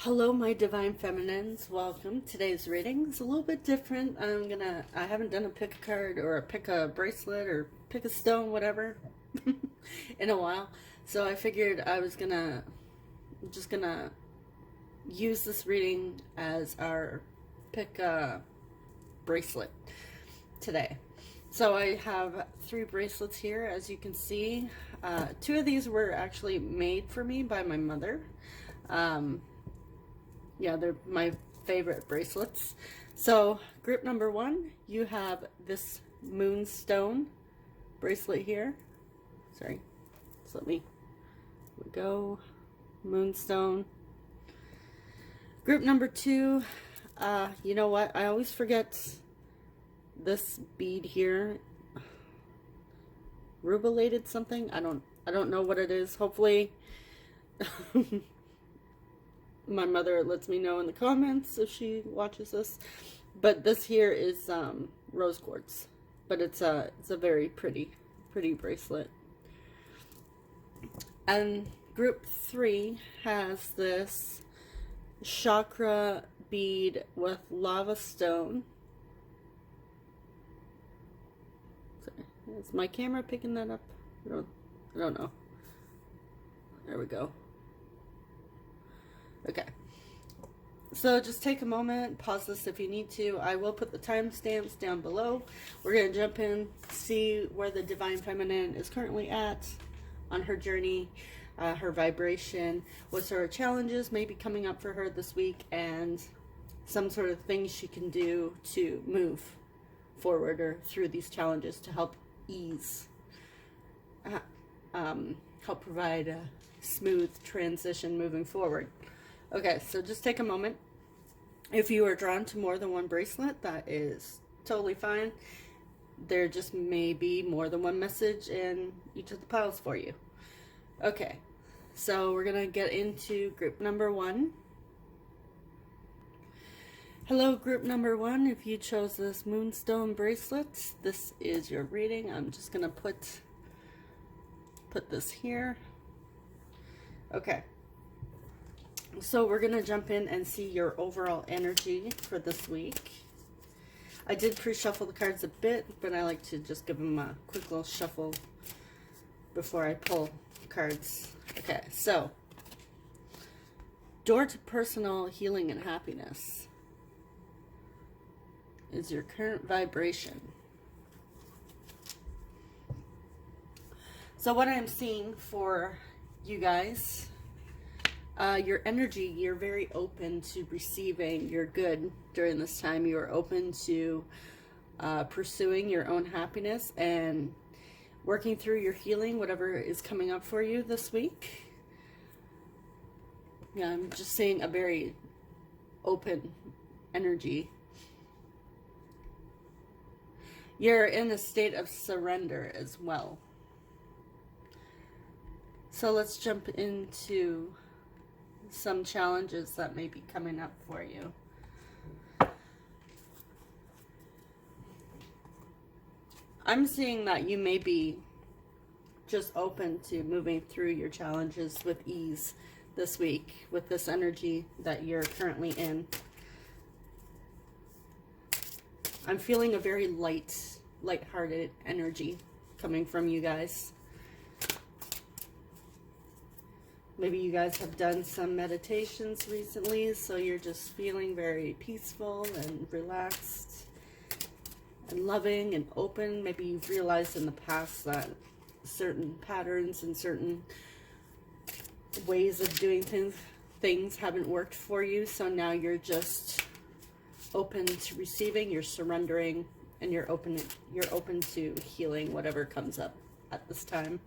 Hello, my divine feminines. Welcome. Today's reading is a little bit different. I haven't done a pick a card or a pick a bracelet or pick a stone, whatever, in a while. So I figured I was just gonna use this reading as our pick a bracelet today. So I have 3 bracelets here, as you can see. 2 of these were actually made for me by my mother. Yeah, they're my favorite bracelets. So group number 1, you have this moonstone bracelet here. Sorry, just let me go. Moonstone. Group number 2, you know what? I always forget this bead here. Rubilated something? I don't know what it is. Hopefully my mother lets me know in the comments if she watches this. But this here is rose quartz, but it's a very pretty bracelet. And group 3 has this chakra bead with lava stone. Sorry, is my camera picking that up? I don't know. There we go. Okay, so just take a moment, pause this if you need to. I will put the timestamps down below. We're going to jump in, see where the Divine Feminine is currently at on her journey, her vibration, what sort of challenges may be coming up for her this week, and some sort of things she can do to move forward or through these challenges to help ease, help provide a smooth transition moving forward. Okay, so just take a moment. If you are drawn to more than one bracelet, that is totally fine. There just may be more than one message in each of the piles for you. Okay, so we're going to get into group number 1. Hello, group number 1. If you chose this moonstone bracelet, this is your reading. I'm just going to put this here. Okay. So we're going to jump in and see your overall energy for this week. I did pre-shuffle the cards a bit, but I like to just give them a quick little shuffle before I pull cards. Okay, so door to personal healing and happiness is your current vibration. So what I'm seeing for you guys, your energy, you're very open to receiving your good during this time. You are open to pursuing your own happiness and working through your healing, whatever is coming up for you this week. Yeah, I'm just seeing a very open energy. You're in a state of surrender as well. So let's jump into some challenges that may be coming up for you. I'm seeing that you may be just open to moving through your challenges with ease this week with this energy that you're currently in. I'm feeling a very light-hearted energy coming from you guys. Maybe you guys have done some meditations recently, so you're just feeling very peaceful and relaxed and loving and open. Maybe you've realized in the past that certain patterns and certain ways of doing things haven't worked for you, so now you're just open to receiving, you're surrendering, and you're open to healing whatever comes up at this time.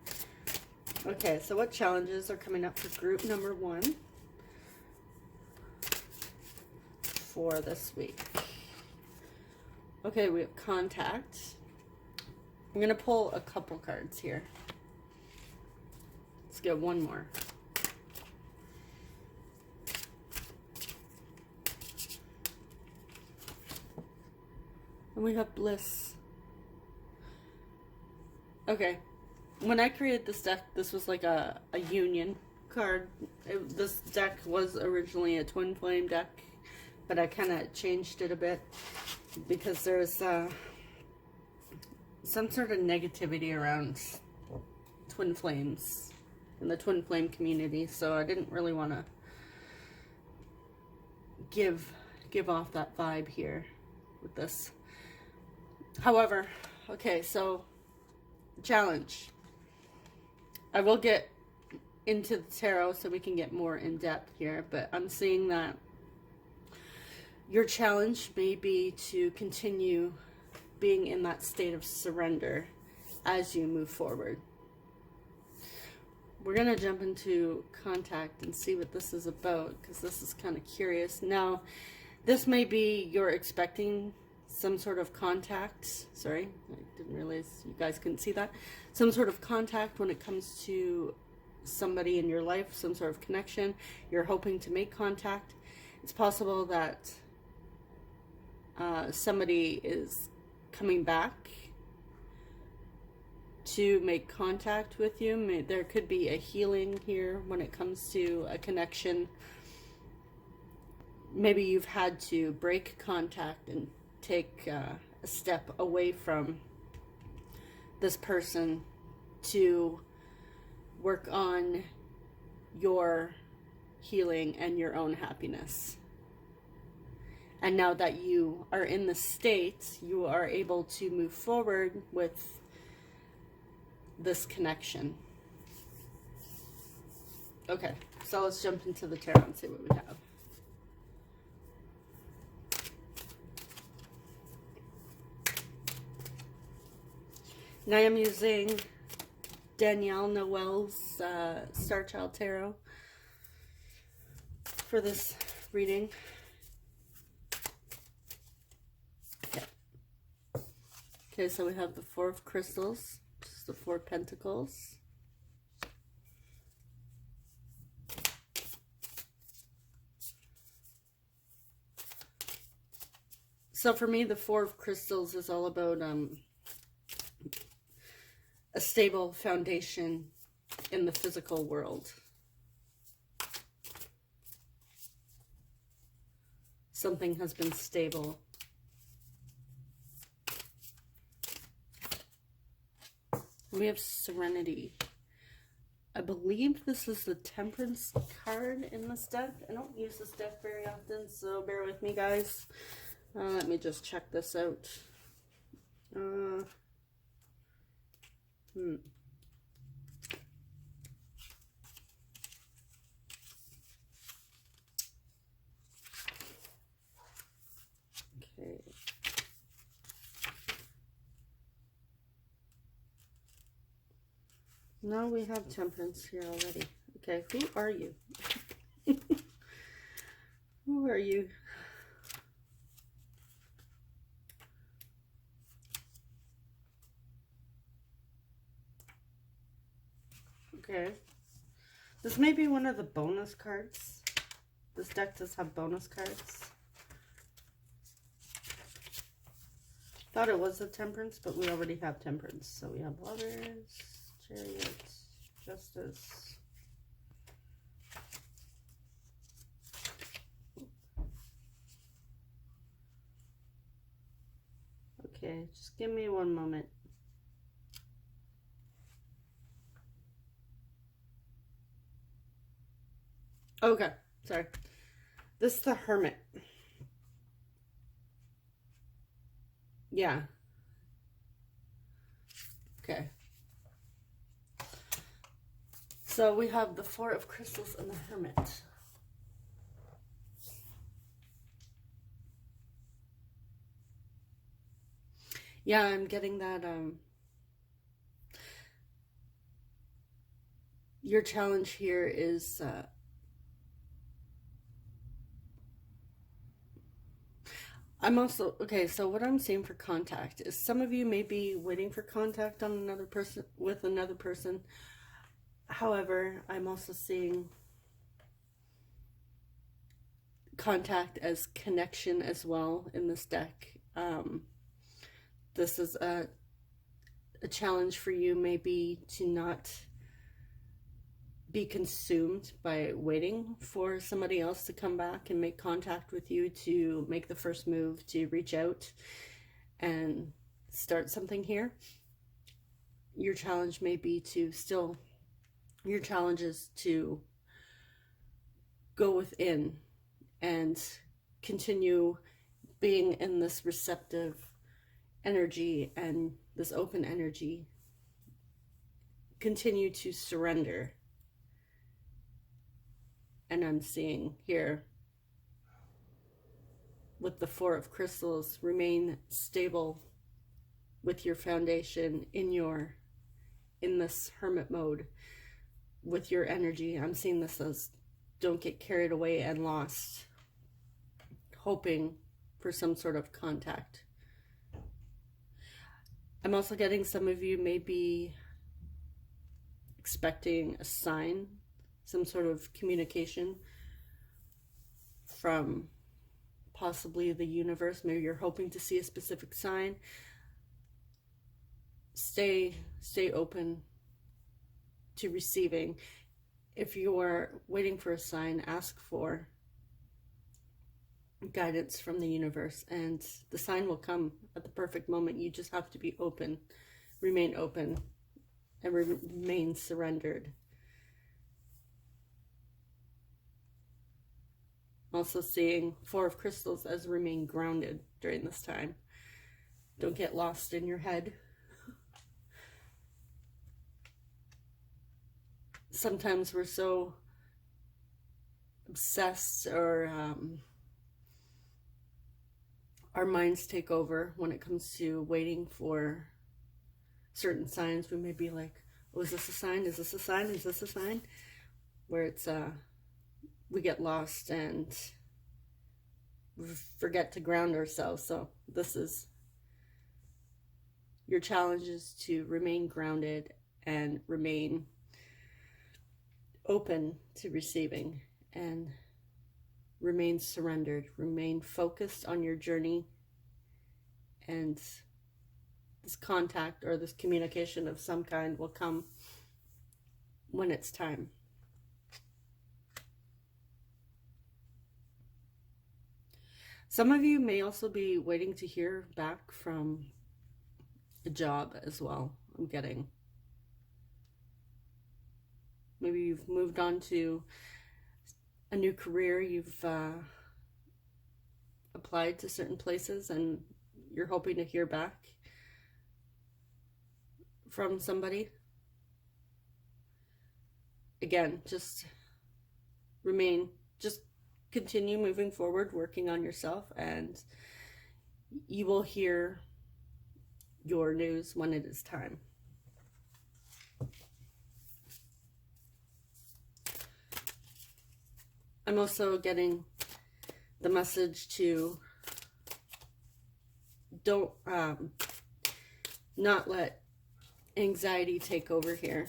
Okay, so what challenges are coming up for group number 1 for this week? Okay, we have contact. I'm going to pull a couple cards here. Let's get one more. And we have bliss. Okay. When I created this deck, this was like a union card. This deck was originally a twin flame deck, but I kind of changed it a bit because there's some sort of negativity around twin flames in the twin flame community, so I didn't really want to give off that vibe here with this. However, okay, so challenge. I will get into the tarot so we can get more in depth here, but I'm seeing that your challenge may be to continue being in that state of surrender as you move forward. We're going to jump into contact and see what this is about, because this is kind of curious. Now, this may be you're expecting some sort of contact. Sorry, I didn't realize you guys couldn't see that. Some sort of contact when it comes to somebody in your life, some sort of connection. You're hoping to make contact. It's possible that somebody is coming back to make contact with you. There could be a healing here when it comes to a connection. Maybe you've had to break contact and take a step away from this person to work on your healing and your own happiness. And now that you are in the state, you are able to move forward with this connection. Okay, so let's jump into the tarot and see what we have. Now I'm using Danielle Noel's Star Child Tarot for this reading. Okay, so we have the Four of Crystals, which is the Four of Pentacles. So for me, the Four of Crystals is all about a stable foundation in the physical world. Something has been stable. We have Serenity. I believe this is the Temperance card in this deck. I don't use this deck very often, so bear with me, guys. Let me just check this out. Okay. No, we have Temperance here already. Okay, who are you? Who are you? Okay. This may be one of the bonus cards. This deck does have bonus cards. Thought it was the Temperance, but we already have Temperance. So we have Lovers, Chariot, Justice. Okay, just give me one moment. Okay, sorry. This is the Hermit. Yeah. Okay. So we have the Four of Crystals and the Hermit. Yeah, I'm getting that your challenge here is I'm also, okay, so what I'm seeing for contact is some of you may be waiting for contact on another person, with another person. However, I'm also seeing contact as connection as well in this deck. This is a challenge for you maybe to not be consumed by waiting for somebody else to come back and make contact with you, to make the first move, to reach out and start something here. Your challenge may be to still, your challenge is to go within and continue being in this receptive energy and this open energy. Continue to surrender. And I'm seeing here with the Four of Crystals, remain stable with your foundation in this hermit mode with your energy. I'm seeing this as don't get carried away and lost, hoping for some sort of contact. I'm also getting some of you may be expecting a sign, some sort of communication from possibly the universe. Maybe you're hoping to see a specific sign. Stay open to receiving. If you are waiting for a sign, ask for guidance from the universe, and the sign will come at the perfect moment. You just have to be open, remain open, and remain surrendered. Also seeing Four of Crystals as remain grounded during this time. Don't get lost in your head. Sometimes we're so obsessed, or our minds take over when it comes to waiting for certain signs. We may be like, oh, is this a sign? Is this a sign? Is this a sign? Where it's we get lost and we forget to ground ourselves. So this is your challenge, is to remain grounded and remain open to receiving and remain surrendered, remain focused on your journey, and this contact or this communication of some kind will come when it's time. Some of you may also be waiting to hear back from a job as well. I'm getting. Maybe you've moved on to a new career. You've applied to certain places and you're hoping to hear back from somebody. Again, just continue moving forward, working on yourself, and you will hear your news when it is time. I'm also getting the message to don't not let anxiety take over here.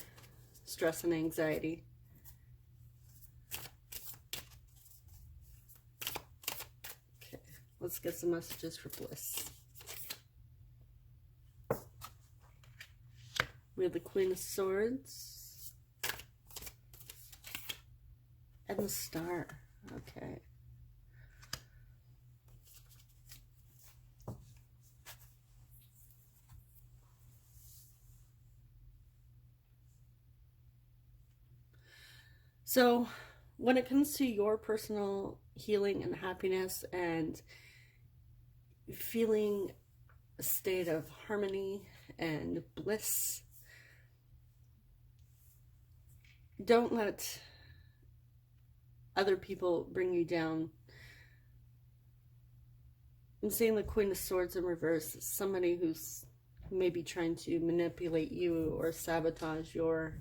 Stress and anxiety. Okay, let's get some messages for bliss. We have the Queen of Swords and the Star. Okay. So when it comes to your personal healing and happiness and feeling a state of harmony and bliss, don't let other people bring you down. I'm seeing the Queen of Swords in reverse. Somebody who's maybe trying to manipulate you or sabotage your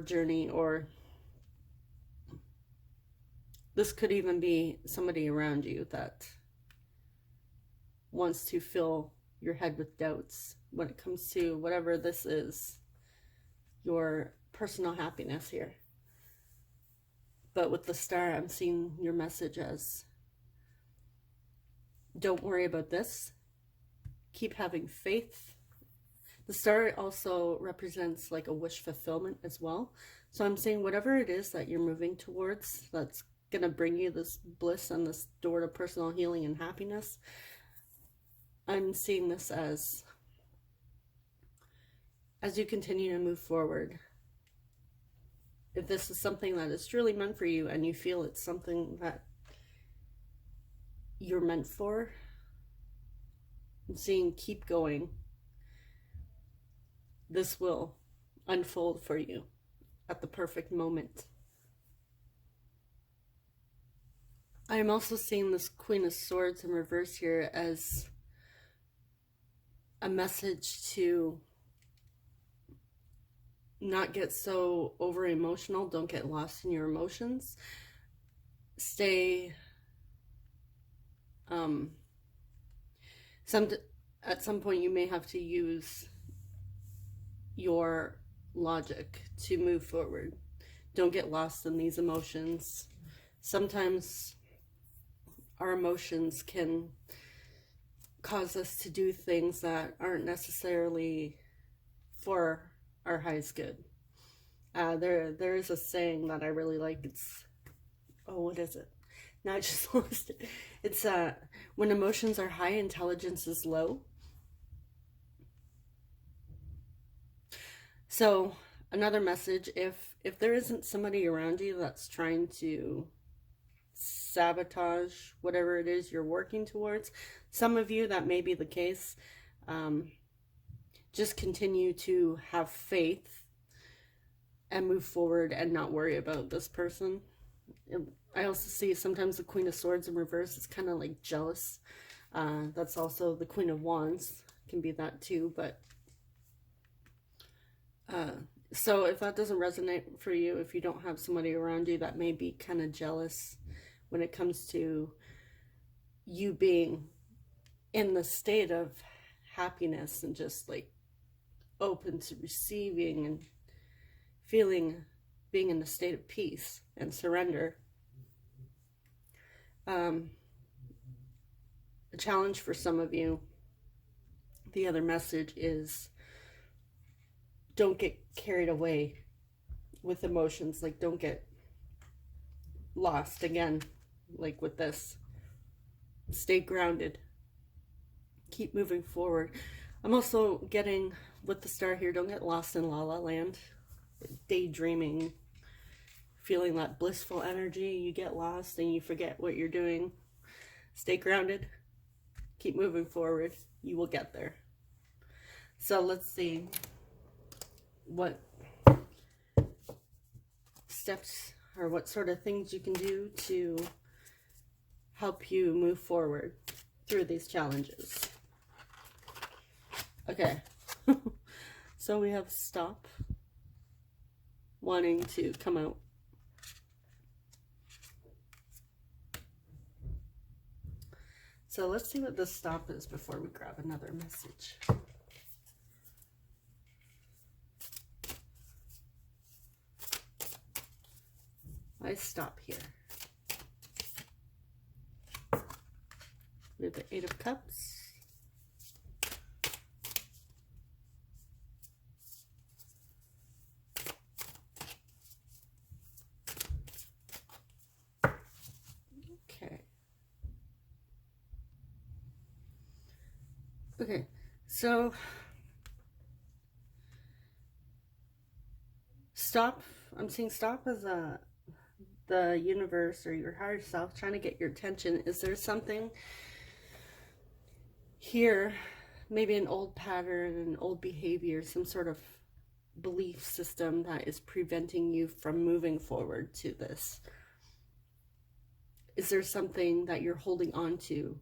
journey, or this could even be somebody around you that wants to fill your head with doubts when it comes to whatever this is, your personal happiness here. But with the Star, I'm seeing your message as, don't worry about this. Keep having faith. The star also represents like a wish fulfillment as well. So I'm saying whatever it is that you're moving towards that's going to bring you this bliss and this door to personal healing and happiness, I'm seeing this as you continue to move forward. If this is something that is truly meant for you and you feel it's something that you're meant for, I'm seeing keep going. This will unfold for you at the perfect moment. I am also seeing this Queen of Swords in reverse here as a message to not get so over emotional. Don't get lost in your emotions. Stay at some point you may have to use your logic to move forward. Don't get lost in these emotions. Sometimes our emotions can cause us to do things that aren't necessarily for our highest good. There is a saying that I really like. It's, oh, what is it? Now I just lost it. It's when emotions are high, intelligence is low. So another message, if there isn't somebody around you that's trying to sabotage whatever it is you're working towards, some of you that may be the case, just continue to have faith and move forward and not worry about this person. I also see sometimes the Queen of Swords in reverse is kind of like jealous. That's also the Queen of Wands, can be that too. But so if that doesn't resonate for you, if you don't have somebody around you that may be kind of jealous when it comes to you being in the state of happiness and just like open to receiving and feeling, being in a state of peace and surrender. A challenge for some of you, the other message is don't get carried away with emotions. Like, don't get lost again, like with this. Stay grounded. Keep moving forward. I'm also getting, with the star here, don't get lost in la la land. Daydreaming, feeling that blissful energy. You get lost and you forget what you're doing. Stay grounded. Keep moving forward. You will get there. So let's see what steps or what sort of things you can do to help you move forward through these challenges. Okay. So we have stop, wanting to come out. So let's see what this stop is before we grab another message. I stop here. We have the Eight of Cups. Okay, so stop. I'm seeing stop as the universe or your higher self trying to get your attention. Is there something here, maybe an old pattern, an old behavior, some sort of belief system that is preventing you from moving forward to this? Is there something that you're holding on to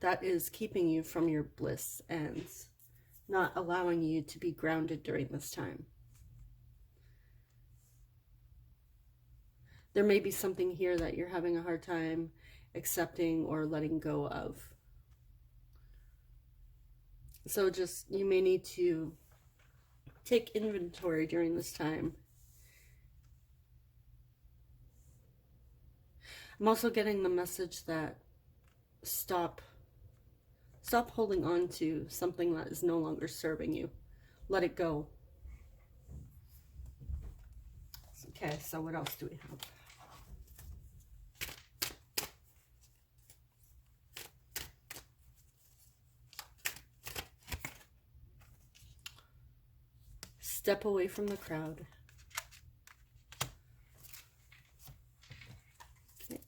that is keeping you from your bliss and not allowing you to be grounded during this time? There may be something here that you're having a hard time accepting or letting go of. So just, you may need to take inventory during this time. I'm also getting the message that stop stop holding on to something that is no longer serving you. Let it go. Okay, so what else do we have? Step away from the crowd. Okay.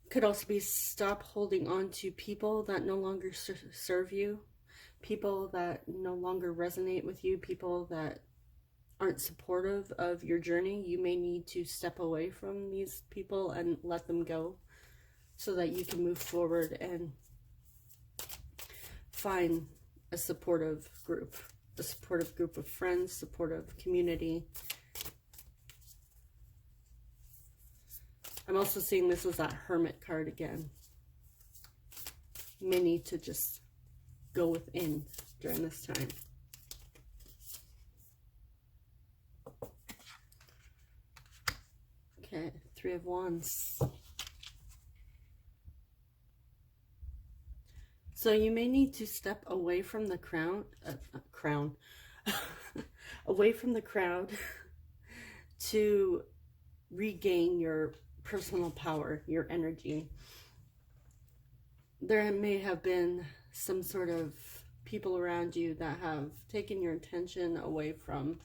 Could also be stop holding on to people that no longer serve you, people that no longer resonate with you, people that aren't supportive of your journey. You may need to step away from these people and let them go so that you can move forward and find a supportive group of friends, supportive community. I'm also seeing this as that Hermit card again. You may need to just go within during this time. Okay, Three of Wands. So you may need to step away from the away from the crowd to regain your personal power, your energy. There may have been some sort of people around you that have taken your attention away from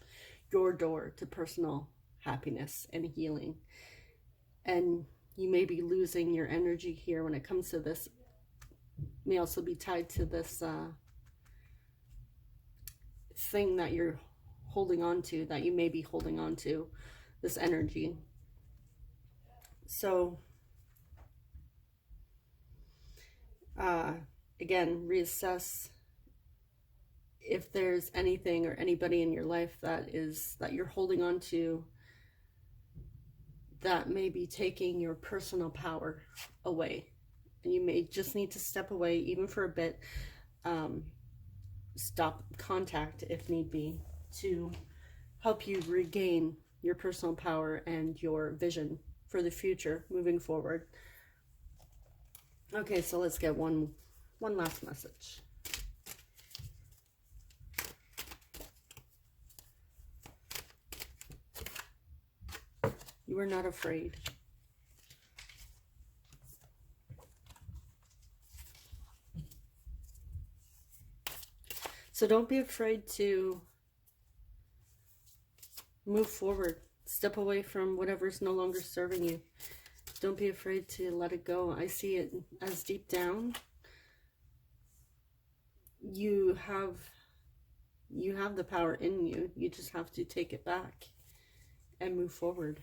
your door to personal happiness and healing. And you may be losing your energy here when it comes to this. May also be tied to this thing that you're holding on to, that you may be holding on to, this energy. So, again, reassess if there's anything or anybody in your life that you're holding on to that may be taking your personal power away. And you may just need to step away, even for a bit, stop contact if need be, to help you regain your personal power and your vision for the future moving forward. Okay, so let's get one last message. You are not afraid. So don't be afraid to move forward. Step away from whatever's no longer serving you. Don't be afraid to let it go. I see it as deep down, you have the power in you. You just have to take it back and move forward.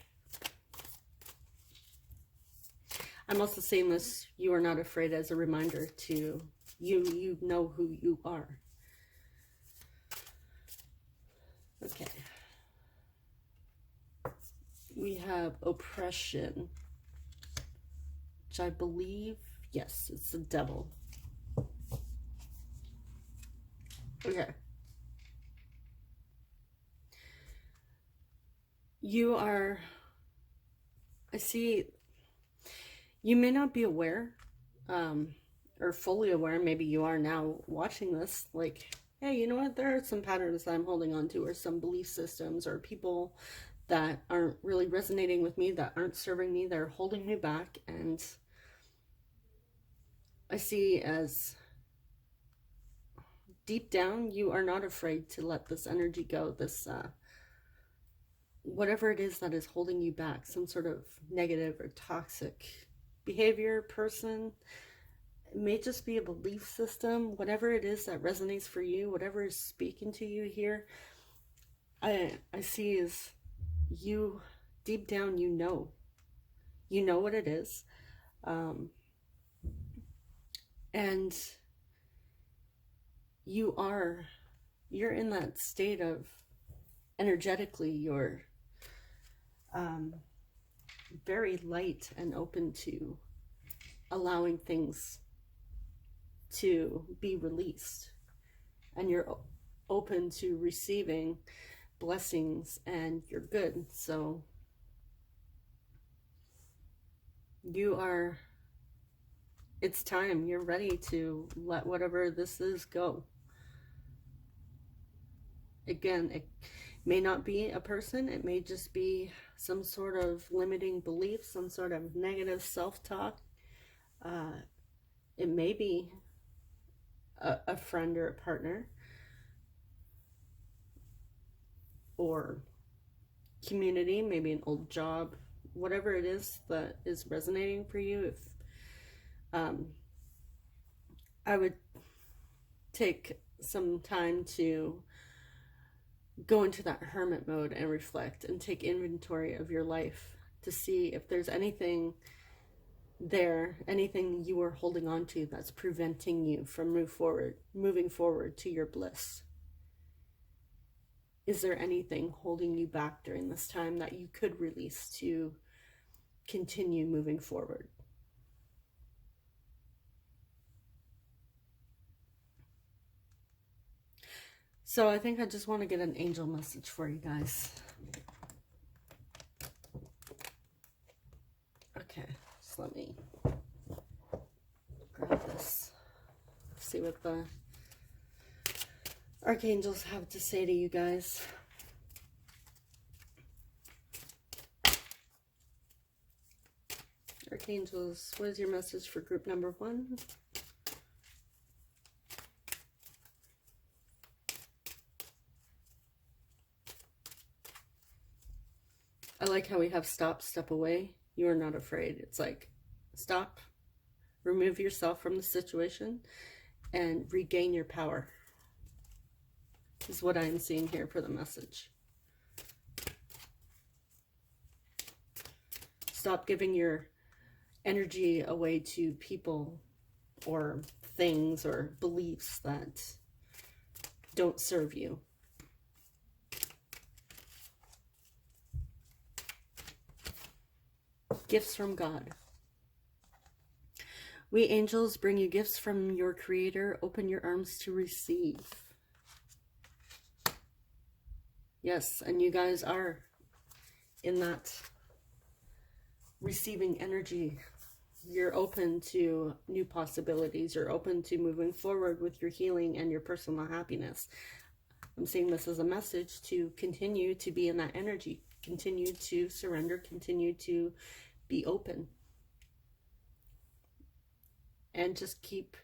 I'm also saying this, you are not afraid, as a reminder to you know who you are. Okay. We have oppression, which I believe, yes, it's the devil. Okay. You are, I see, you may not be aware, or fully aware, maybe you are now watching this, like, hey, you know what, there are some patterns that I'm holding on to, or some belief systems, or people that aren't really resonating with me, that aren't serving me, that are holding me back. And I see as deep down, you are not afraid to let this energy go, this, whatever it is that is holding you back, some sort of negative or toxic behavior, person. It may just be a belief system, whatever it is that resonates for you, whatever is speaking to you here. I see is you, deep down, you know what it is. And you're in that state of, energetically, you're very light and open to allowing things to be released, and you're open to receiving blessings, and you're good. So You are, it's time. You're ready to let whatever this is go. Again, it may not be a person. It may just be some sort of limiting belief, some sort of negative self-talk. It may be a friend or a partner, or community, maybe an old job, whatever it is that is resonating for you. If I would take some time to go into that hermit mode and reflect and take inventory of your life to see if there's anything there, anything you are holding on to that's preventing you from moving forward to your bliss. Is there anything holding you back during this time that you could release to continue moving forward? So I think I just want to get an angel message for you guys. Okay, just let me grab this. See what the archangels have to say to you guys. Archangels, what is your message for group number 1? I like how we have stop, step away. You are not afraid. It's like, stop, remove yourself from the situation, and regain your power. Is what I'm seeing here for the message. Stop giving your energy away to people or things or beliefs that don't serve you. Gifts from God. We angels bring you gifts from your Creator. Open your arms to receive. Yes, and you guys are in that receiving energy. You're open to new possibilities. You're open to moving forward with your healing and your personal happiness. I'm seeing this as a message to continue to be in that energy. Continue to surrender. Continue to be open. And just keep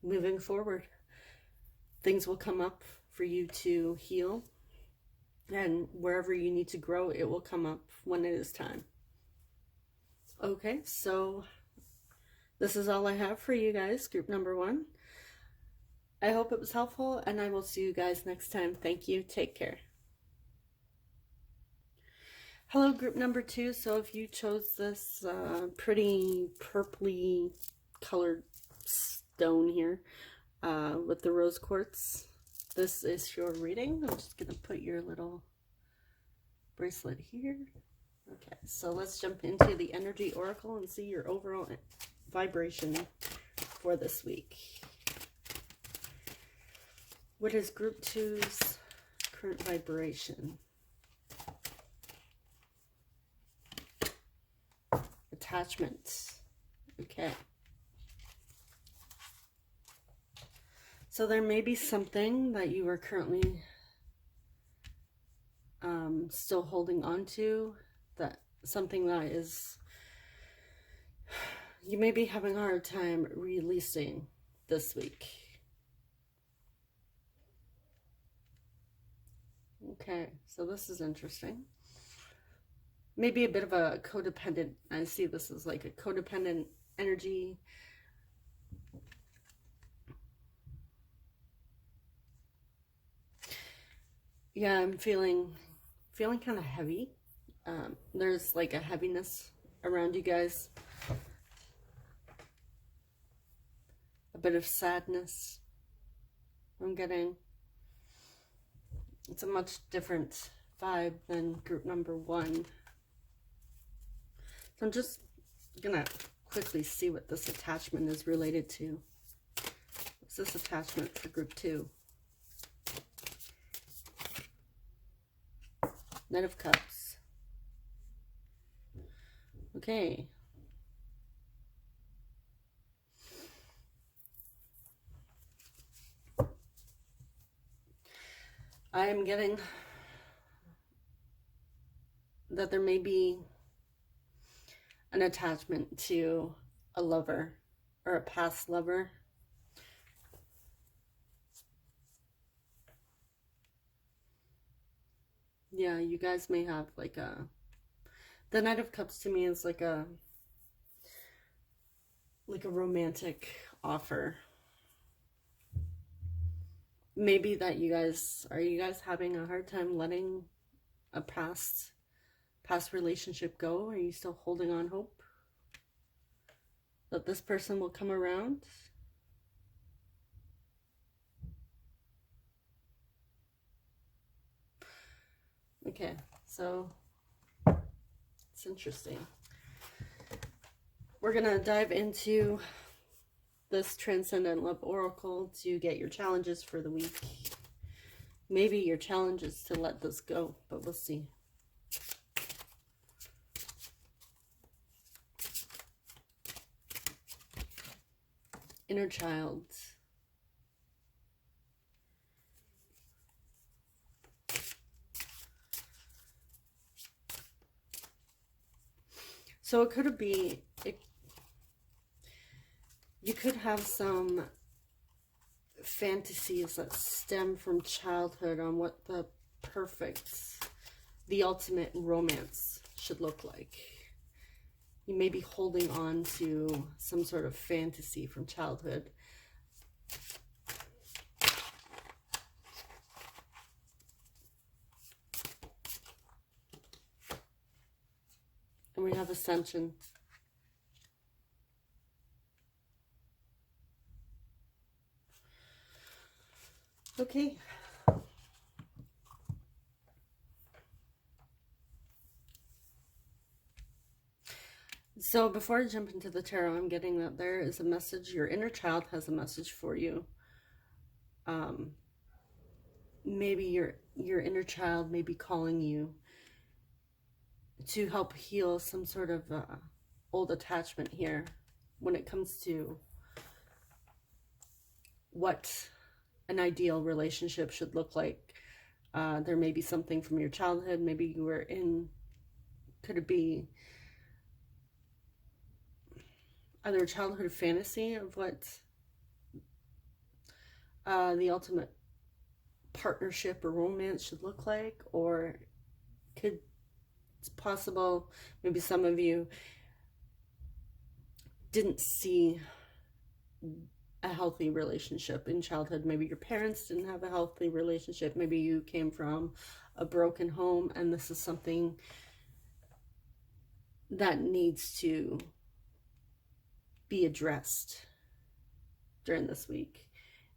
moving forward. Things will come up for you to heal. And wherever you need to grow, it will come up when it is time. Okay, so this is all I have for you guys, group number 1. I hope it was helpful, and I will see you guys next time. Thank you. Take care. Hello, group number 2. So if you chose this pretty purpley colored stone here with the rose quartz, this is your reading. I'm just going to put your little bracelet here. Okay, so let's jump into the energy oracle and see your overall vibration for this week. What is group 2's current vibration? Attachment. Okay. So there may be something that you are currently still holding on to, that something that is, you may be having a hard time releasing this week. Okay, so this is interesting. Maybe a bit of a codependent, I see this as like a codependent energy. Yeah, I'm feeling kind of heavy. There's like a heaviness around you guys. A bit of sadness I'm getting. It's a much different vibe than group number 1. So I'm just gonna quickly see what this attachment is related to. What's this attachment for group 2? Knight of Cups. Okay. I am getting that there may be an attachment to a lover or a past lover. Yeah, you guys may have like the Knight of Cups to me is like a romantic offer. Maybe that you guys having a hard time letting a past relationship go? Are you still holding on hope that this person will come around? Okay, so it's interesting. We're gonna dive into this Transcendent Love Oracle to get your challenges for the week. Maybe your challenge is to let this go, but we'll see. Inner child. So it could be, you could have some fantasies that stem from childhood on what the ultimate romance should look like. You may be holding on to some sort of fantasy from childhood. And we have Ascension. Okay. So before I jump into the tarot, I'm getting that there is a message. Your inner child has a message for you. Maybe your inner child may be calling you to help heal some sort of old attachment here when it comes to what an ideal relationship should look like. There may be something from your childhood. Maybe you were in, could it be either a childhood fantasy of what the ultimate partnership or romance should look like, or it's possible maybe some of you didn't see a healthy relationship in childhood. Maybe your parents didn't have a healthy relationship. Maybe you came from a broken home, and this is something that needs to be addressed during this week.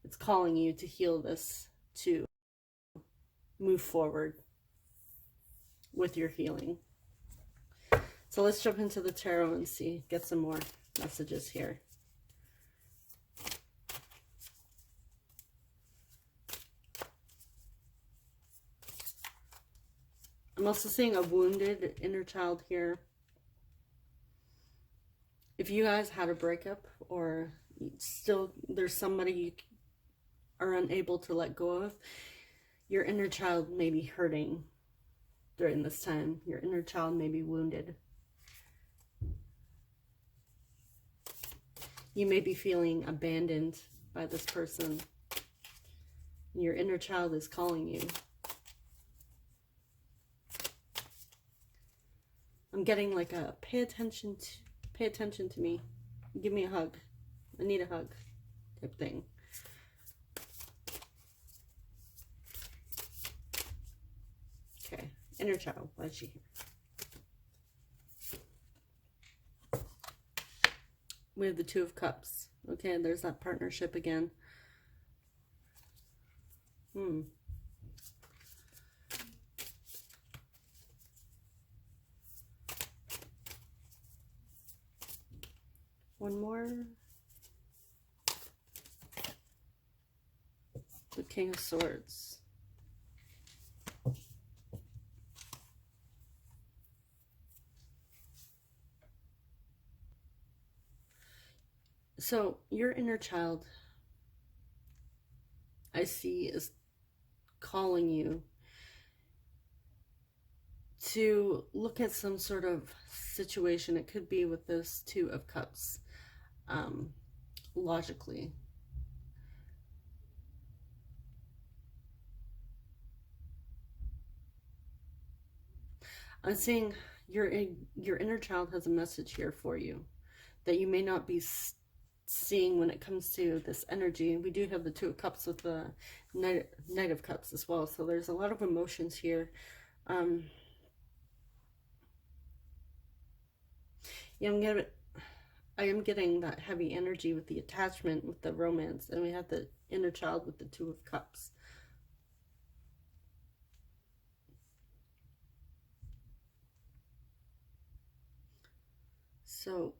It's calling you to heal this, to move forward with your healing. So let's jump into the tarot and see, get some more messages here. I'm also seeing a wounded inner child here. If you guys had a breakup, or still there's somebody you are unable to let go of, your inner child may be hurting during this time. Your inner child may be wounded. You may be feeling abandoned by this person. Your inner child is calling you. I'm getting like a pay attention to me. Give me a hug. I need a hug type thing. Okay, inner child, why is she here? We have the Two of Cups. Okay, there's that partnership again. One more. The King of Swords. So your inner child, I see, is calling you to look at some sort of situation. It could be with this Two of Cups, logically. I'm seeing your inner child has a message here for you that you may not be seeing when it comes to this energy. We do have the Two of Cups with the Knight of Cups as well, so there's a lot of emotions here. Yeah, I am getting that heavy energy with the attachment, with the romance, and we have the inner child with the Two of Cups. So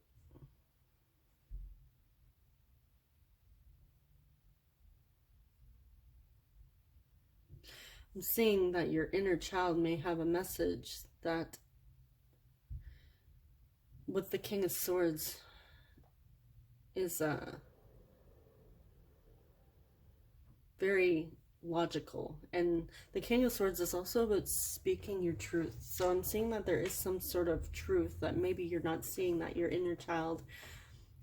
I'm seeing that your inner child may have a message that with the King of Swords is very logical, and the King of Swords is also about speaking your truth. So I'm seeing that there is some sort of truth that maybe you're not seeing, that your inner child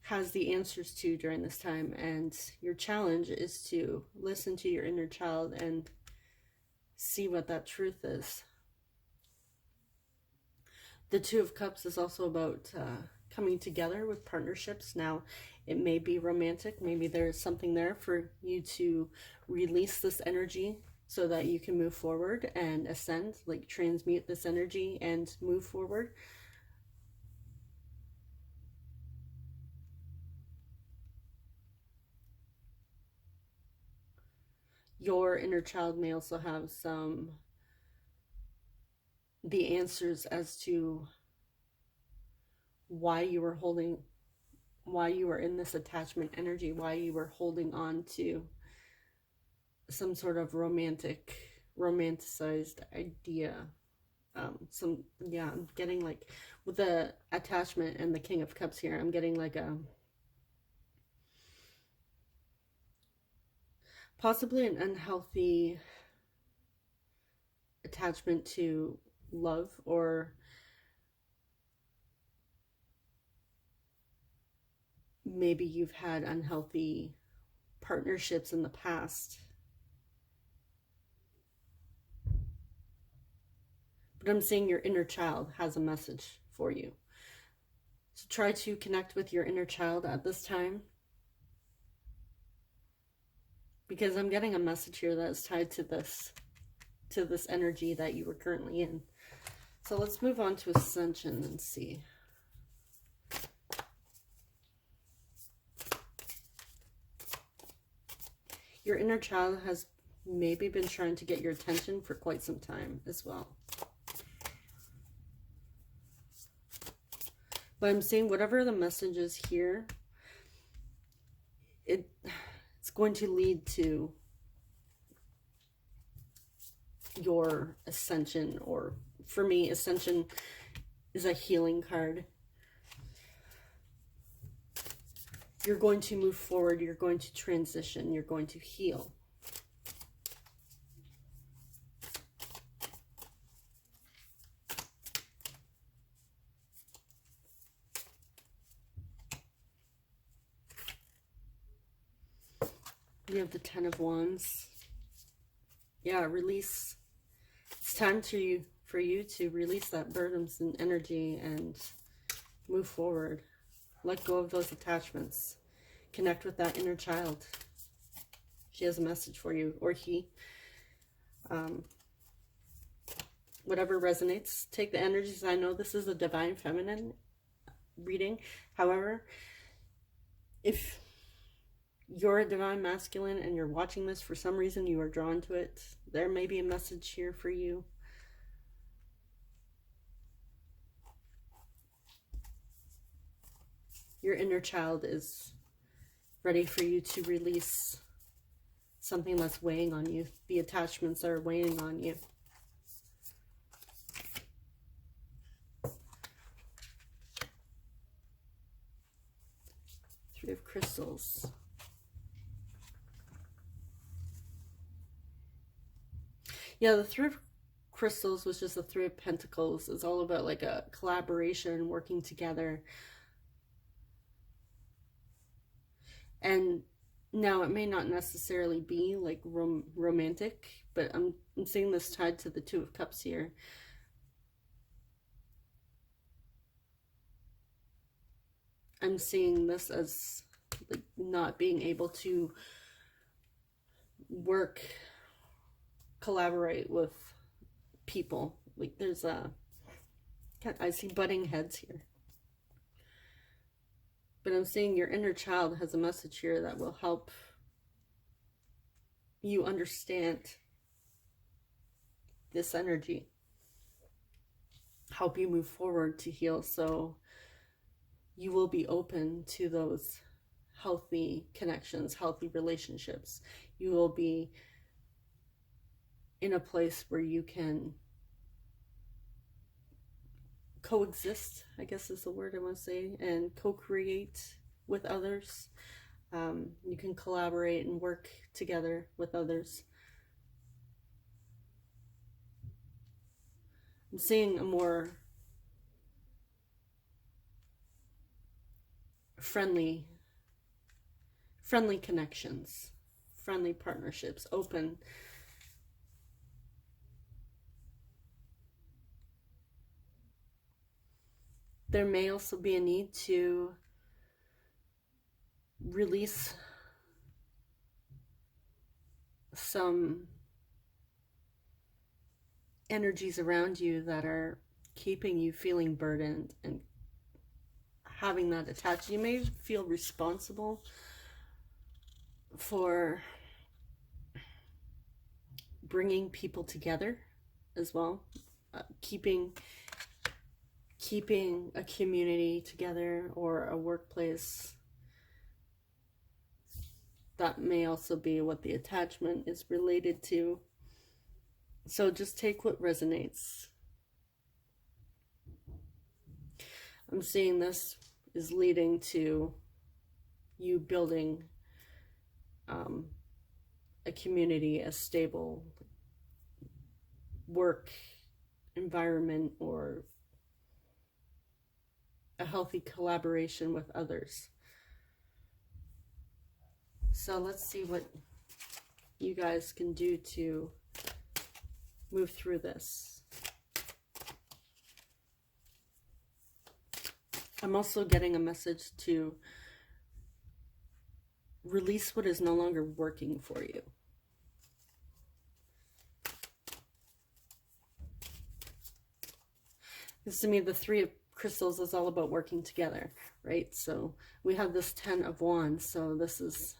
has the answers to during this time, and your challenge is to listen to your inner child and see what that truth is. The Two of Cups is also about coming together with partnerships. Now, it may be romantic. Maybe there's something there for you to release this energy so that you can move forward and ascend, like transmute this energy and move forward. Your inner child may also have the answers as to why you were in this attachment energy, why you were holding on to some sort of romanticized idea. Yeah, I'm getting like with the attachment and the King of Cups here, I'm getting like possibly an unhealthy attachment to love, or maybe you've had unhealthy partnerships in the past. But I'm seeing your inner child has a message for you. So try to connect with your inner child at this time, because I'm getting a message here that is tied to this energy that you were currently in. So let's move on to Ascension and see. Your inner child has maybe been trying to get your attention for quite some time as well. But I'm seeing whatever the message is here, it's going to lead to your ascension, or for me, Ascension is a healing card. You're going to move forward, you're going to transition, you're going to heal. You have the Ten of Wands. Yeah, release. It's time for you to release that burdensome energy and move forward. Let go of those attachments. Connect with that inner child. She has a message for you, or he. Whatever resonates. Take the energies. I know this is a Divine Feminine reading. However, if you're a Divine Masculine and you're watching this, for some reason you are drawn to it, there may be a message here for you. Your inner child is ready for you to release something that's weighing on you. The attachments are weighing on you. Three of Crystals. Yeah, the Three of Crystals, which is the Three of Pentacles, is all about like a collaboration, working together. And now it may not necessarily be like romantic, but I'm seeing this tied to the Two of Cups here. I'm seeing this as like not being able to collaborate with people. Like there's I see butting heads here. But I'm seeing your inner child has a message here that will help you understand this energy, help you move forward to heal, so you will be open to those healthy connections, healthy relationships. You will be in a place where you can coexist, I guess is the word I want to say, and co-create with others. You can collaborate and work together with others. I'm seeing a more friendly connections, friendly partnerships, open. There may also be a need to release some energies around you that are keeping you feeling burdened and having that attached. You may feel responsible for bringing people together as well, keeping a community together or a workplace. That may also be what the attachment is related to. So just take what resonates. I'm seeing this is leading to you building a community, a stable work environment, or a healthy collaboration with others. So let's see what you guys can do to move through this. I'm also getting a message to release what is no longer working for you. This to me, the Three of Crystals is all about working together, right? So we have this 10 of Wands. So this is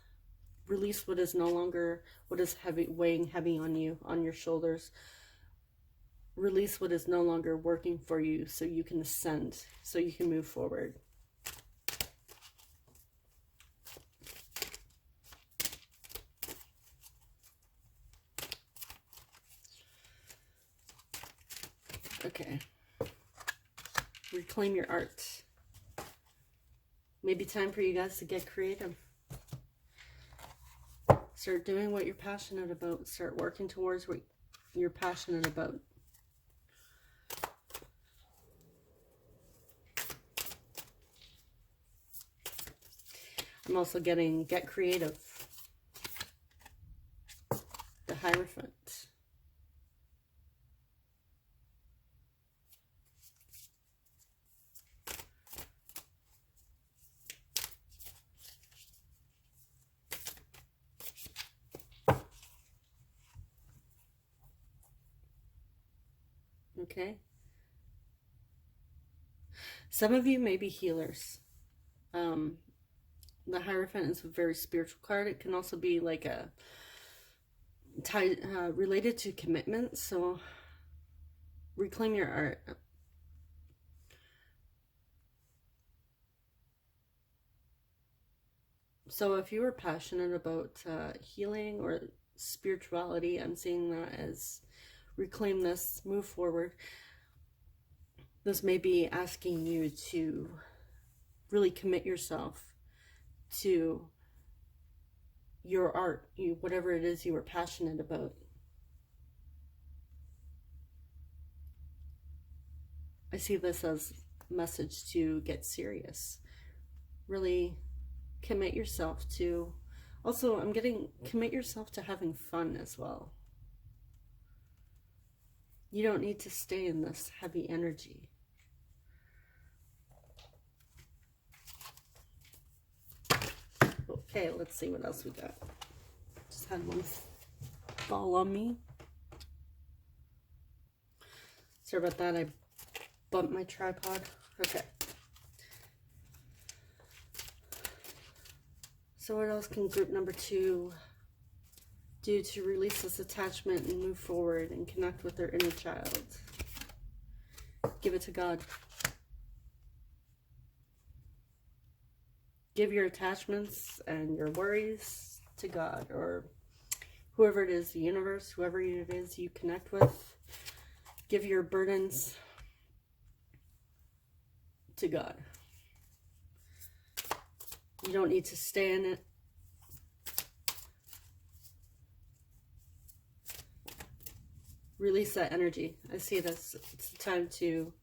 release what is no longer, what is heavy, weighing heavy on you, on your shoulders. Release what is no longer working for you so you can ascend, so you can move forward. Okay. Reclaim your art. Maybe time for you guys to get creative. Start doing what you're passionate about. Start working towards what you're passionate about. I'm also getting get creative. The Hierophant. Okay. Some of you may be healers. The Hierophant is a very spiritual card. It can also be like a related to commitment. So reclaim your art. So if you were passionate about healing or spirituality, I'm seeing that as reclaim this, move forward. This may be asking you to really commit yourself to your art, whatever it is you were passionate about. I see this as a message to get serious. Really commit yourself to, also I'm getting, commit yourself to having fun as well. You don't need to stay in this heavy energy. Okay, let's see what else we got. Just had one fall on me. Sorry about that, I bumped my tripod. Okay. So what else can group number 2 do to release this attachment and move forward and connect with their inner child? Give it to God. Give your attachments and your worries to God, or whoever it is, the universe, whoever it is you connect with. Give your burdens to God. You don't need to stay in it. Release that energy. I see it as it's time to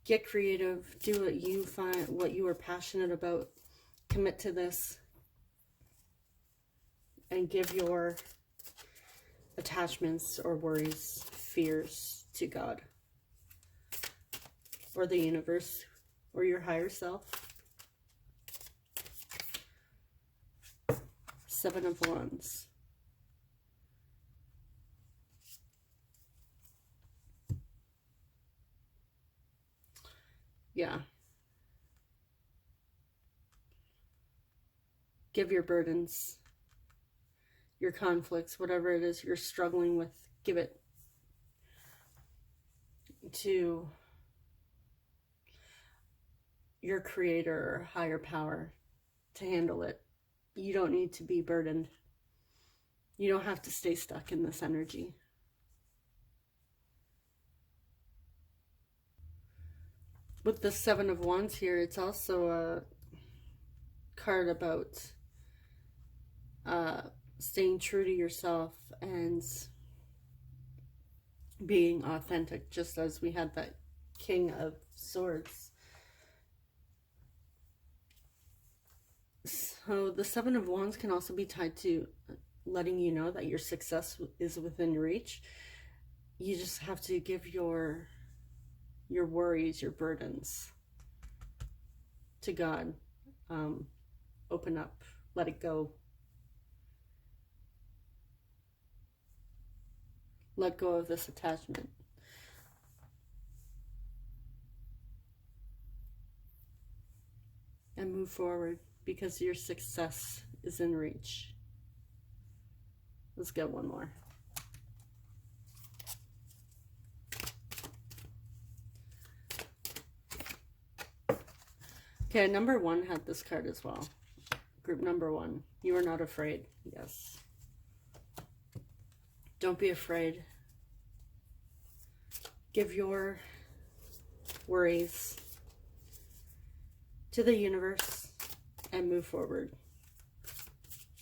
get creative, do what you find, what you are passionate about. Commit to this and give your attachments or worries, fears to God or the universe or your higher self. 7 of Wands. Yeah. Give your burdens, your conflicts, whatever it is you're struggling with, give it to your creator or higher power to handle it. You don't need to be burdened. You don't have to stay stuck in this energy. With the 7 of Wands here, it's also a card about staying true to yourself and being authentic, just as we had that King of Swords. So the 7 of Wands can also be tied to letting you know that your success is within reach. You just have to give your worries, your burdens to God. Open up, let it go. Let go of this attachment. And move forward because your success is in reach. Let's get one more. Okay, number 1 had this card as well. Group number 1. You are not afraid. Yes. Don't be afraid. Give your worries to the universe and move forward.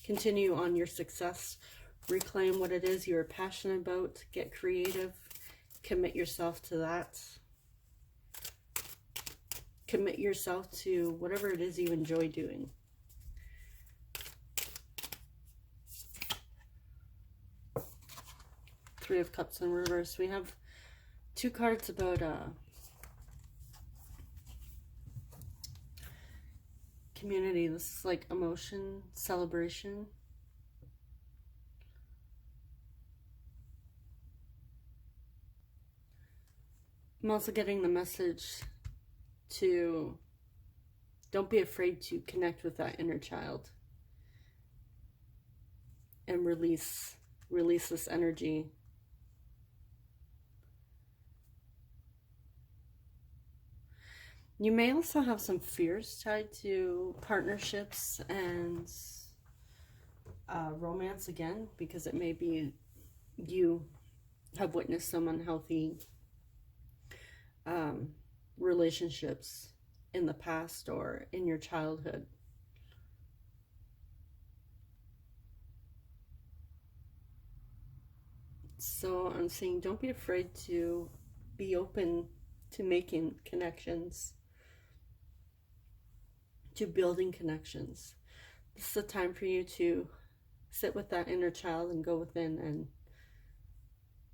Continue on your success. Reclaim what it is you're passionate about. Get creative. Commit yourself to that. Commit yourself to whatever it is you enjoy doing. Three of Cups in reverse. We have 2 cards about community. This is like emotion, celebration. I'm also getting the message to don't be afraid to connect with that inner child and release this energy. You may also have some fears tied to partnerships and romance again, because it may be you have witnessed some unhealthy relationships in the past or in your childhood. So I'm saying don't be afraid to be open to making connections, to building connections. This is a time for you to sit with that inner child and go within and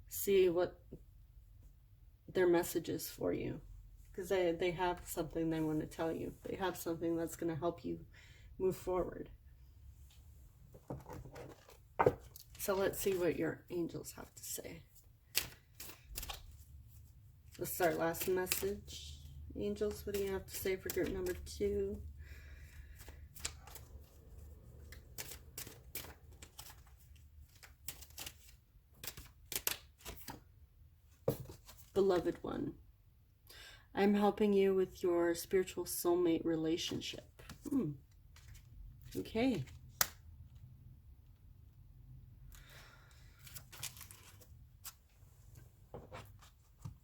see what their message is for you. Because they have something they want to tell you. They have something that's going to help you move forward. So let's see what your angels have to say. Let's start last message. Angels, what do you have to say for group number 2? Beloved one, I'm helping you with your spiritual soulmate relationship. Okay.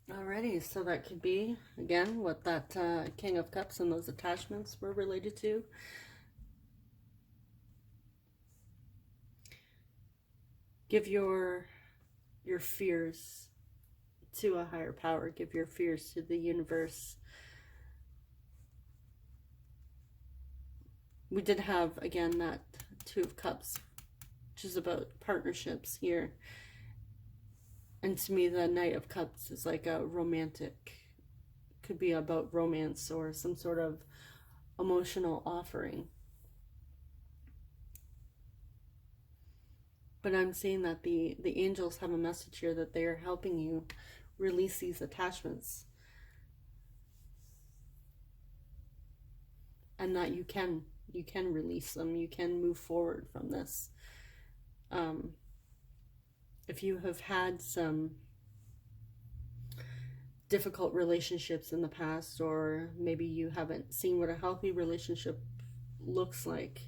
Alrighty, so that could be, again, what that King of Cups and those attachments were related to. Give your fears to a higher power. Give your fears to the universe. We did have, again, that Two of Cups, which is about partnerships here. And to me, the Knight of Cups is like a romantic, could be about romance or some sort of emotional offering. But I'm seeing that the angels have a message here that they are helping you release these attachments. And that you can release them. You can move forward from this. If you have had some difficult relationships in the past, or maybe you haven't seen what a healthy relationship looks like,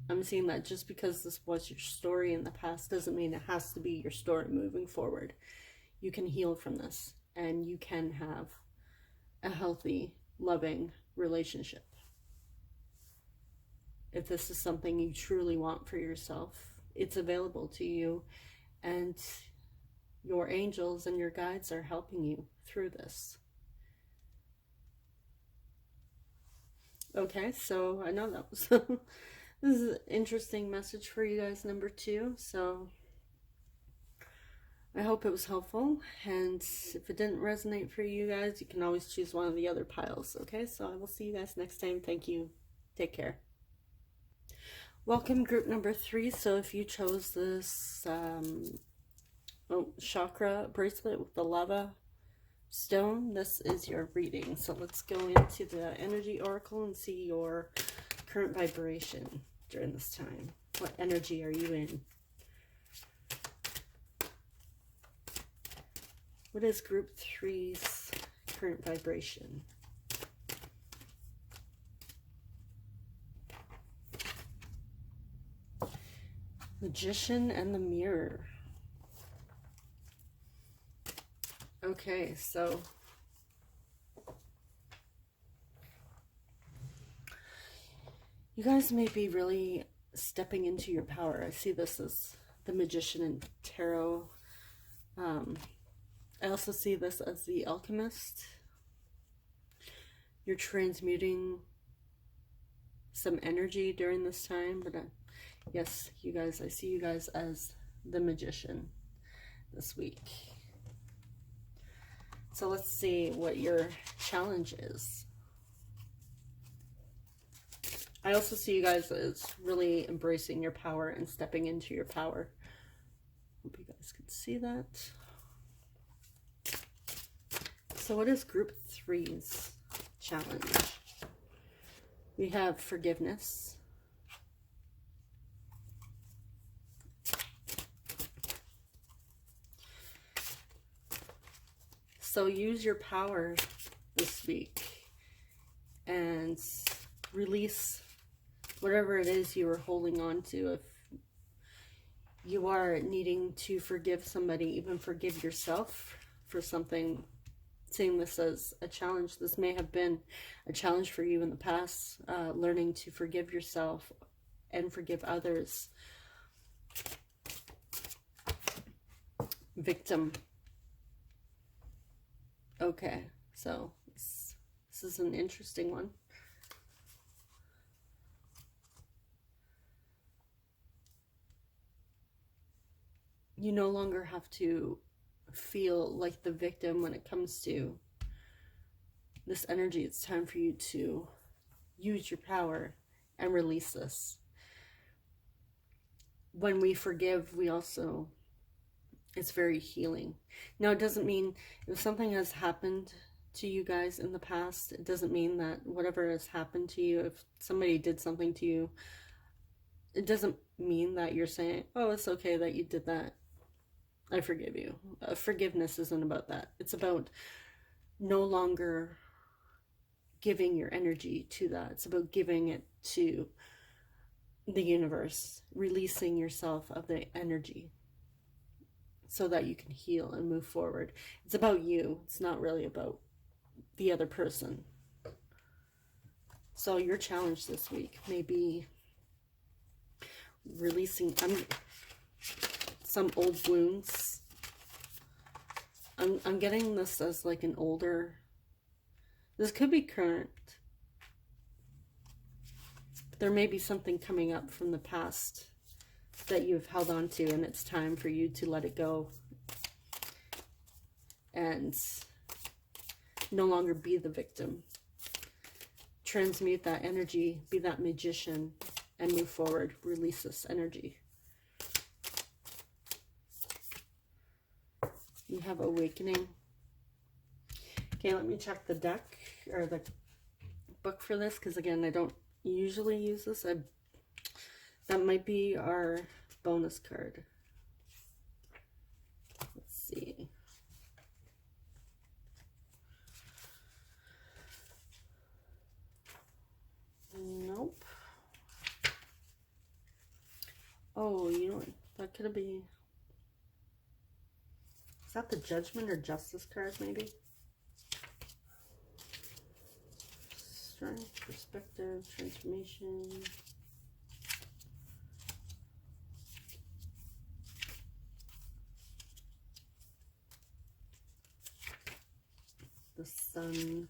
I'm seeing that just because this was your story in the past doesn't mean it has to be your story moving forward. You can heal from this, and you can have a healthy, loving relationship. If this is something you truly want for yourself, it's available to you, and your angels and your guides are helping you through this. Okay, so I know that was this is an interesting message for you guys, number 2. So I hope it was helpful, and if it didn't resonate for you guys, you can always choose one of the other piles. Okay, so I will see you guys next time. Thank you. Take care. Welcome, group number 3. So if you chose this chakra bracelet with the lava stone, this is your reading. So let's go into the energy oracle and see your current vibration during this time. What energy are you in? What is group 3's current vibration? Magician and the Mirror. Okay, so you guys may be really stepping into your power. I see this as the Magician and Tarot. I also see this as the Alchemist. You're transmuting some energy during this time, but yes, you guys, I see you guys as the Magician this week. So let's see what your challenge is. I also see you guys as really embracing your power and stepping into your power. Hope you guys can see that. So what is group 3's challenge? We have forgiveness. So use your power this week and release whatever it is you are holding on to. If you are needing to forgive somebody, even forgive yourself for something, seeing this as a challenge. This may have been a challenge for you in the past, learning to forgive yourself and forgive others. Victim. Okay, So this is an interesting one. You no longer have to feel like the victim when it comes to this energy. It's time for you to use your power and release this. When we forgive, we also, it's very healing. Now, it doesn't mean if something has happened to you guys in the past, it doesn't mean that whatever has happened to you, if somebody did something to you, it doesn't mean that you're saying, oh, it's okay that you did that. I forgive you. Forgiveness isn't about that. It's about no longer giving your energy to that. It's about giving it to the universe, releasing yourself of the energy so that you can heal and move forward. It's about you. It's not really about the other person. So your challenge this week may be releasing some old wounds. I'm getting this as like an older, this could be current. There may be something coming up from the past that you've held on to, and it's time for you to let it go and no longer be the victim. Transmute that energy, be that magician, and move forward. Release this energy. You have awakening. Okay, let me check the deck or the book for this, because again, I don't usually use this. That might be our bonus card. Let's see. Nope. Oh, you know what? That could be... Is that the Judgment or Justice card, maybe? Strength, perspective, transformation. The Sun.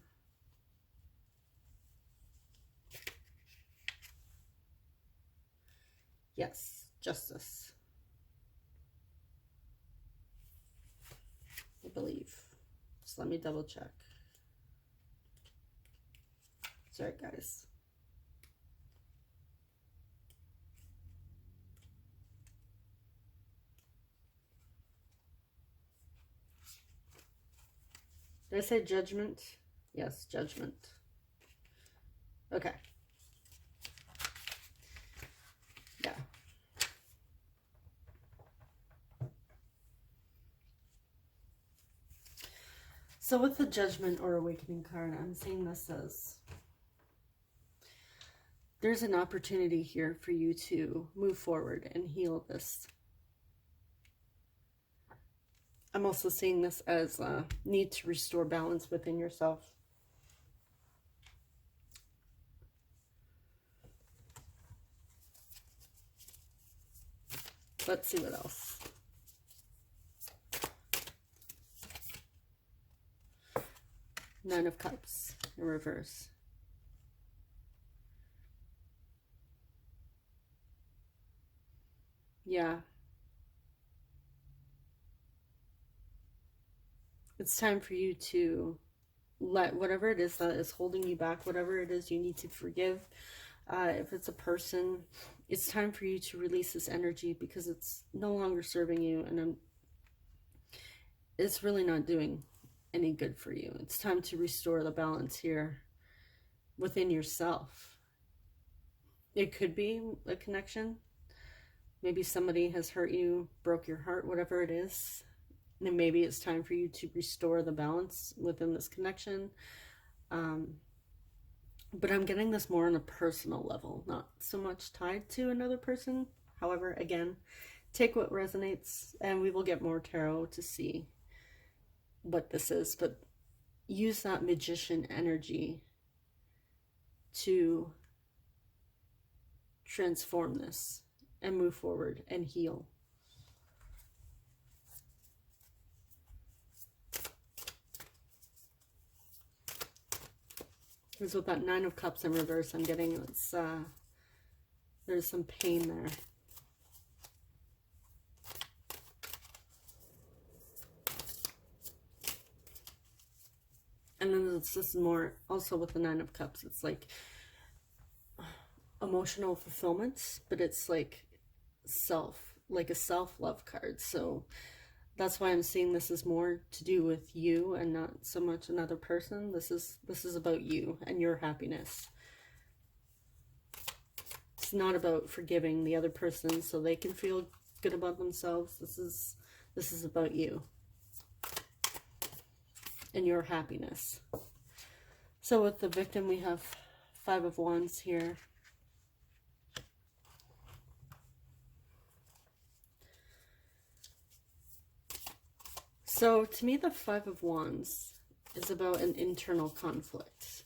Yes, Justice. I believe. Just let me double check. Sorry, guys. Did I say Judgment? Yes, Judgment. Okay. Yeah. So with the Judgment or Awakening card, I'm seeing this as there's an opportunity here for you to move forward and heal this. I'm also seeing this as a need to restore balance within yourself. Let's see what else. Nine of Cups in reverse. Yeah. It's time for you to let whatever it is that is holding you back, whatever it is you need to forgive. If it's a person, it's time for you to release this energy because it's no longer serving you, and it's really not doing any good for you. It's time to restore the balance here within yourself. It could be a connection. Maybe somebody has hurt you, broke your heart, whatever it is. And maybe it's time for you to restore the balance within this connection. But I'm getting this more on a personal level, not so much tied to another person. However, again, take what resonates, and we will get more tarot to see what this is. But use that magician energy to transform this and move forward and heal. Because with that Nine of Cups in reverse, I'm getting it's, there's some pain there. And then it's just more, also with the Nine of Cups, it's like emotional fulfillment, but it's like like a self-love card. So that's why I'm seeing this is more to do with you and not so much another person. This is about you and your happiness. It's not about forgiving the other person so they can feel good about themselves. This is about you and your happiness. So with the victim, we have Five of Wands here. So to me, the Five of Wands is about an internal conflict.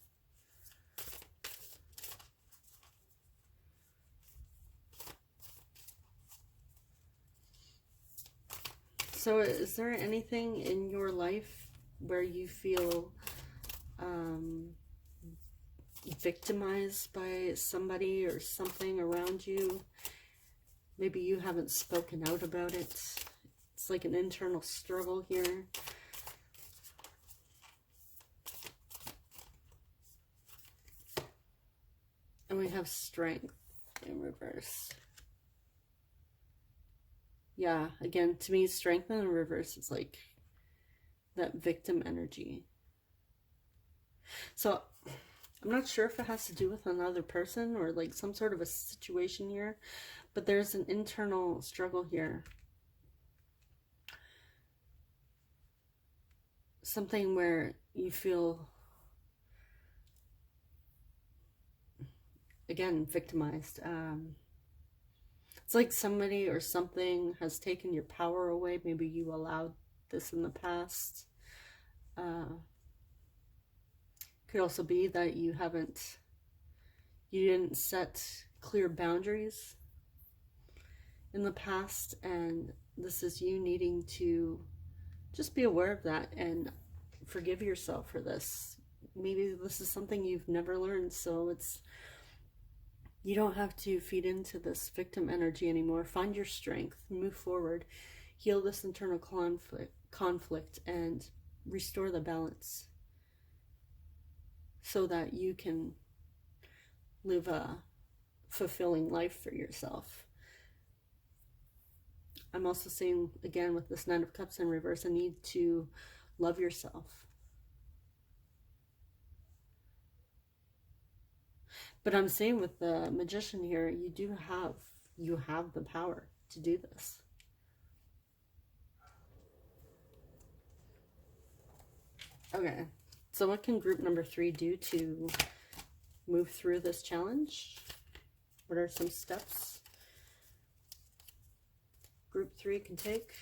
So is there anything in your life where you feel victimized by somebody or something around you? Maybe you haven't spoken out about it. It's like an internal struggle here. And we have Strength in reverse. Yeah, again, to me, Strength in reverse is like that victim energy. So I'm not sure if it has to do with another person or like some sort of a situation here, but there's an internal struggle here. Something where you feel, again, victimized. It's like somebody or something has taken your power away. Maybe you allowed this in the past. Could also be that you didn't set clear boundaries in the past, and this is you needing to just be aware of that and forgive yourself for this. Maybe this is something you've never learned, so you don't have to feed into this victim energy anymore. Find your strength, move forward, heal this internal conflict, and restore the balance so that you can live a fulfilling life for yourself. I'm also seeing, again, with this Nine of Cups in reverse, a need to love yourself. But I'm saying with the Magician here, you have the power to do this. Okay, so what can group number 3 do to move through this challenge? What are some steps group 3 can take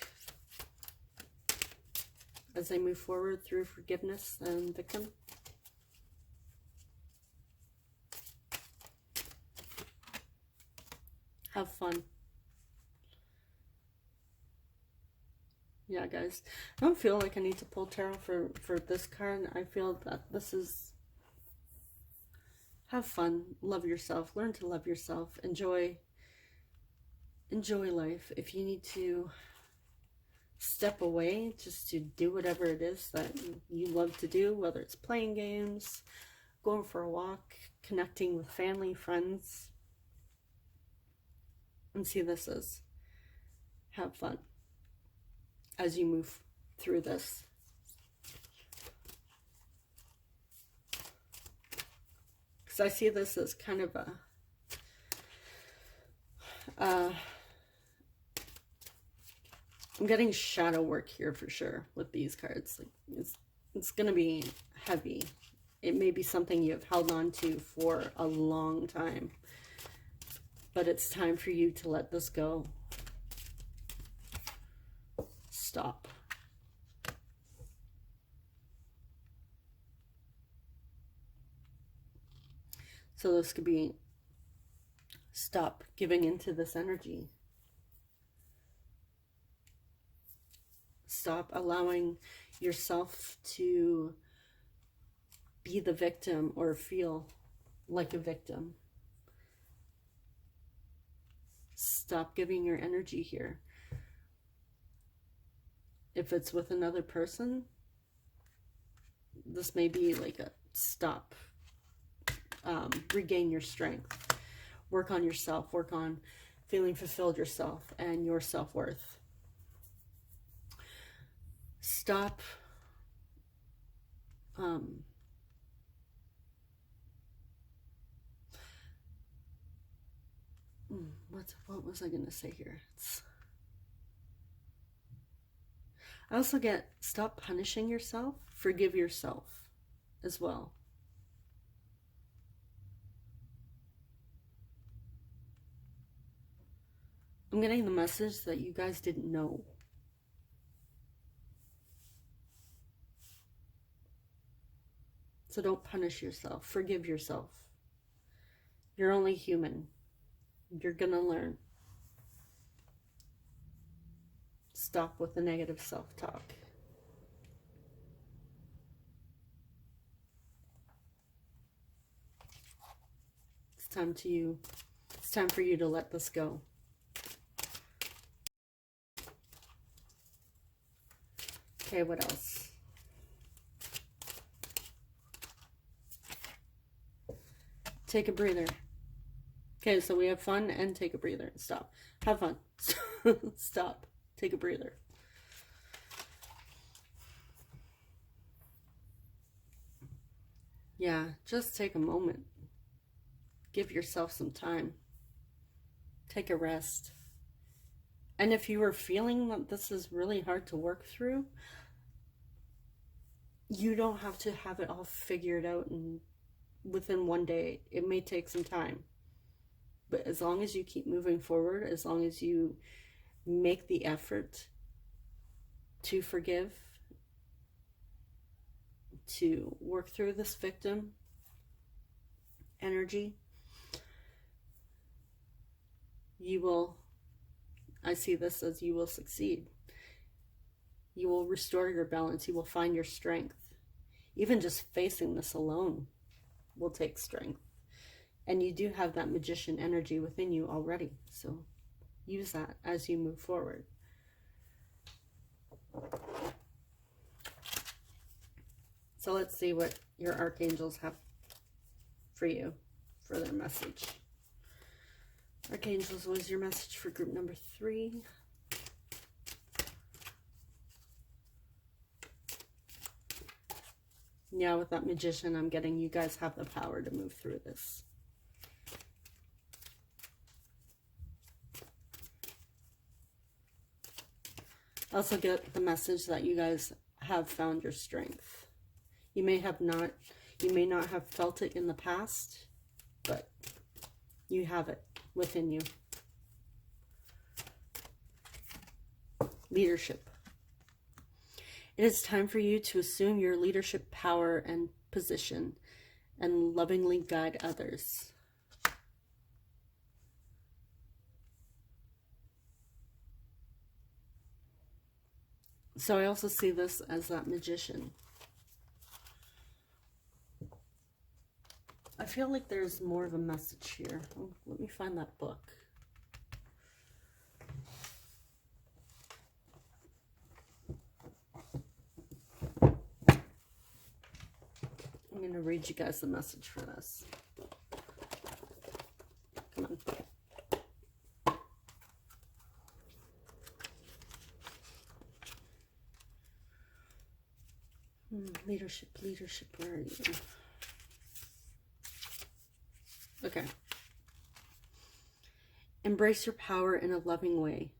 as they move forward through forgiveness and victim? Have fun. Yeah, guys, I don't feel like I need to pull tarot for this card. I feel that this is have fun, love yourself, learn to love yourself, enjoy life. If you need to step away just to do whatever it is that you love to do, whether it's playing games, going for a walk, connecting with family, friends, and see this as have fun as you move through this. Because I see this as kind of I'm getting shadow work here for sure with these cards. Like it's going to be heavy. It may be something you have held on to for a long time, but it's time for you to let this go. Stop. So this could be stop giving into this energy. Stop allowing yourself to be the victim or feel like a victim. Stop giving your energy here. If it's with another person, this may be like a stop. Regain your strength. Work on yourself. Work on feeling fulfilled yourself and your self-worth. Stop what was I going to say here? I also get, stop punishing yourself. Forgive yourself as well. I'm getting the message that you guys didn't know. So don't punish yourself. Forgive yourself. You're only human. You're gonna learn. Stop with the negative self-talk. It's time for you to let this go. Okay, what else? Take a breather. Okay, so we have fun and take a breather. Stop. Have fun. Stop. Take a breather. Yeah, just take a moment. Give yourself some time. Take a rest. And if you are feeling that this is really hard to work through, you don't have to have it all figured out and within one day. It may take some time. But as long as you keep moving forward, as long as you make the effort to forgive, to work through this victim energy, you will, I see this as you will succeed. You will restore your balance. You will find your strength. Even just facing this alone will take strength. And you do have that magician energy within you already. So use that as you move forward. So let's see what your archangels have for you, for their message. Archangels, what is your message for group number 3? Yeah, with that magician, I'm getting you guys have the power to move through this. I also get the message that you guys have found your strength. You may not have felt it in the past, but you have it within you. Leadership. It is time for you to assume your leadership power and position and lovingly guide others. So I also see this as that magician. I feel like there's more of a message here. Oh, let me find that book. I'm going to read you guys the message for this. Come on. Leadership, where are you? Okay. Embrace your power in a loving way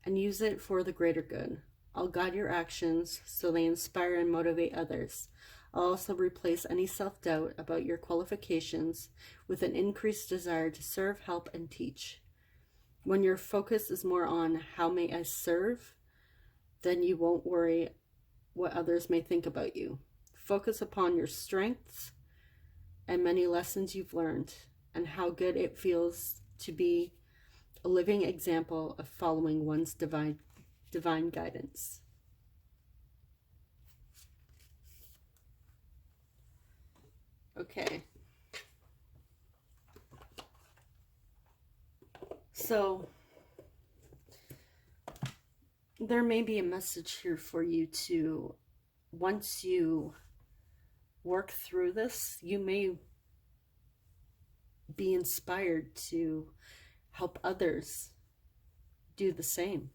and use it for the greater good. I'll guide your actions so they inspire and motivate others. I'll also replace any self-doubt about your qualifications with an increased desire to serve, help, and teach. When your focus is more on how may I serve, then you won't worry what others may think about you. Focus upon your strengths and many lessons you've learned and how good it feels to be a living example of following one's divine guidance. Okay. So there may be a message here for you to, once you work through this, you may be inspired to help others do the same.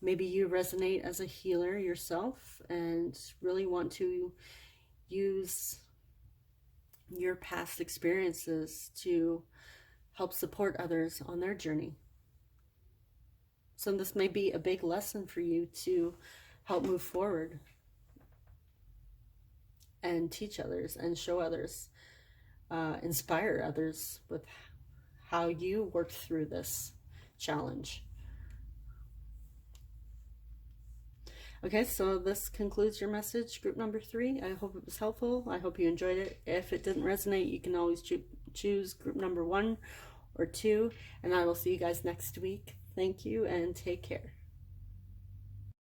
Maybe you resonate as a healer yourself and really want to use your past experiences to help support others on their journey. So this may be a big lesson for you to help move forward and teach others and show others, inspire others with how you worked through this challenge. Okay, so this concludes your message, group number 3. I hope it was helpful. I hope you enjoyed it. If it didn't resonate, you can always choose group number 1 or 2, and I will see you guys next week. Thank you and take care.